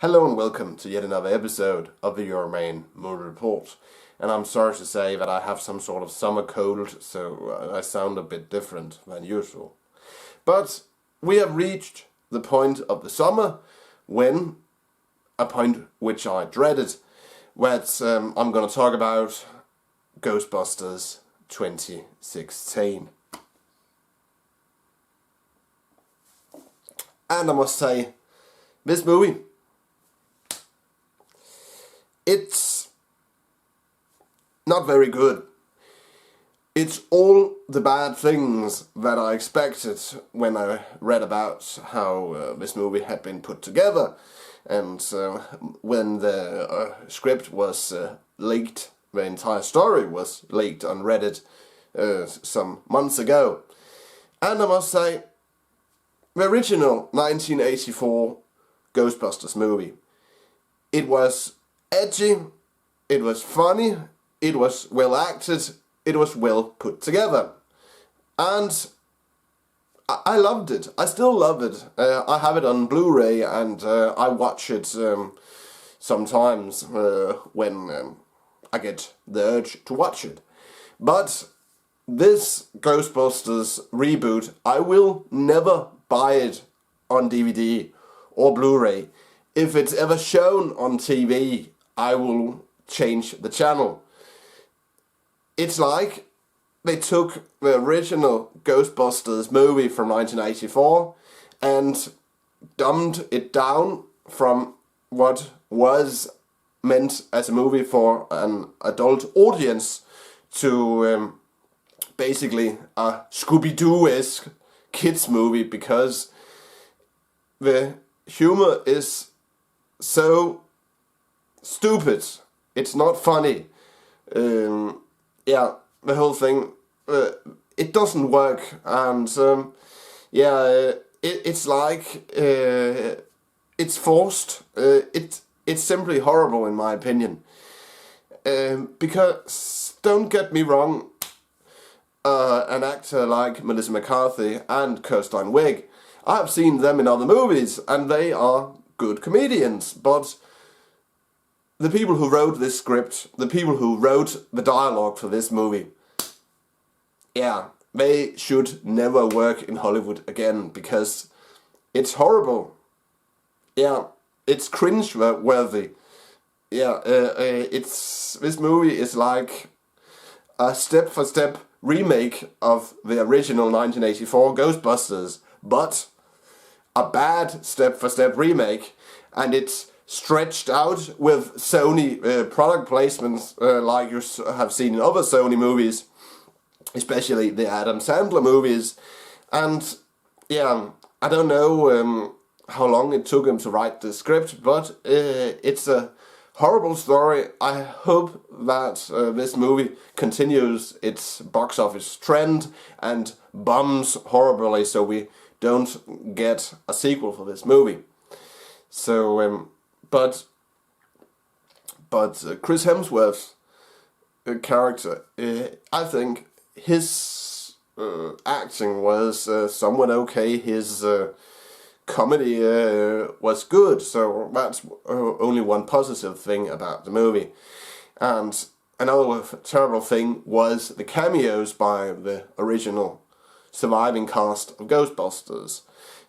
Hello and welcome to yet another episode of the Euroman Movie Report. And I'm sorry to say that I have some sort of summer cold, so I sound a bit different than usual. But we have reached the point of the summer when, a point which I dreaded, that I'm going to talk about Ghostbusters 2016. And I must say, this movie, it's not very good. It's all the bad things that I expected when I read about how this movie had been put together. And when the script was leaked, the entire story was leaked on Reddit some months ago. And I must say, the original 1984 Ghostbusters movie, it was edgy, it was funny, it was well acted, it was well put together. And I loved it. I still love it. I have it on Blu-ray and I watch it sometimes when I get the urge to watch it. But this Ghostbusters reboot, I will never buy it on DVD or Blu-ray. If it's ever shown on TV, I will change the channel. It's like they took the original Ghostbusters movie from 1984 and dumbed it down from what was meant as a movie for an adult audience to basically a Scooby-Doo-esque kids movie, because the humor is so stupid. It's not funny. The whole thing, it doesn't work, and it's like it's forced. It's simply horrible in my opinion. Because don't get me wrong, an actor like Melissa McCarthy and Kirsten Wiig, I have seen them in other movies, and they are good comedians, but the people who wrote this script, the people who wrote the dialogue for this movie, they should never work in Hollywood again, because it's horrible. It's cringe-worthy. This movie is like a step-for-step remake of the original 1984 Ghostbusters, but a bad step-for-step remake, and it's stretched out with Sony product placements like you have seen in other Sony movies, especially the Adam Sandler movies. And I don't know how long it took him to write the script, but it's a horrible story. I hope that this movie continues its box office trend and bombs horribly, so we don't get a sequel for this movie. So, but Chris Hemsworth's character, I think his acting was somewhat okay. His comedy was good, so that's only one positive thing about the movie. And another terrible thing was the cameos by the original surviving cast of Ghostbusters,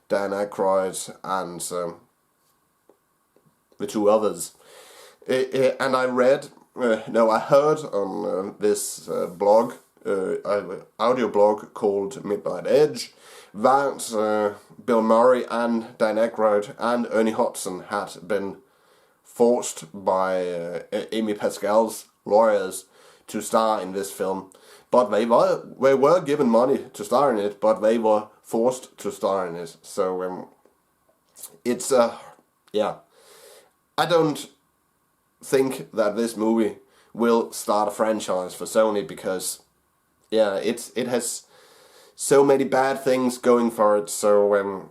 Dan Aykroyd and the two others. And I heard on this blog, audio blog called Midnight Edge, that Bill Murray and Dan Aykroyd and Ernie Hudson had been forced by Amy Pascal's lawyers to star in this film. But they were given money to star in it, but they were forced to star in it. So it's I don't think that this movie will start a franchise for Sony, because it has so many bad things going for it. So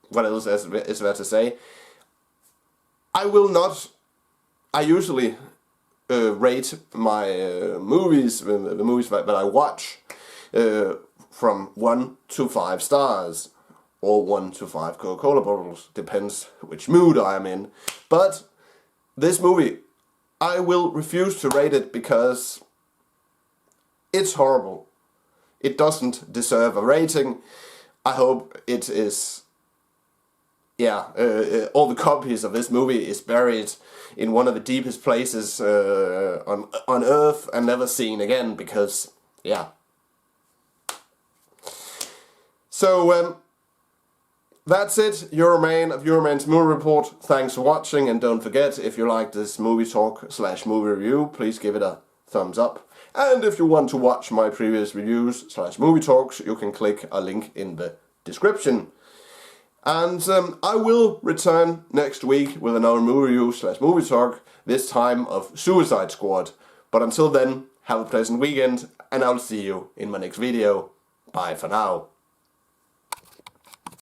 what else is there to say? I usually rate my movies, the movies that I watch, from 1 to 5 stars. or 1 to 5 Coca-Cola bottles. Depends which mood I am in. But this movie, I will refuse to rate it because it's horrible. It doesn't deserve a rating. I hope it is... all the copies of this movie is buried in one of the deepest places on Earth and never seen again, because, yeah. So, that's it. Euroman of Euroman's Movie Report. Thanks for watching, and don't forget, if you like this movie talk / movie review, please give it a thumbs up. And if you want to watch my previous reviews / movie talks, you can click a link in the description. And I will return next week with another movie review / movie talk, this time of Suicide Squad. But until then, have a pleasant weekend, and I'll see you in my next video. Bye for now.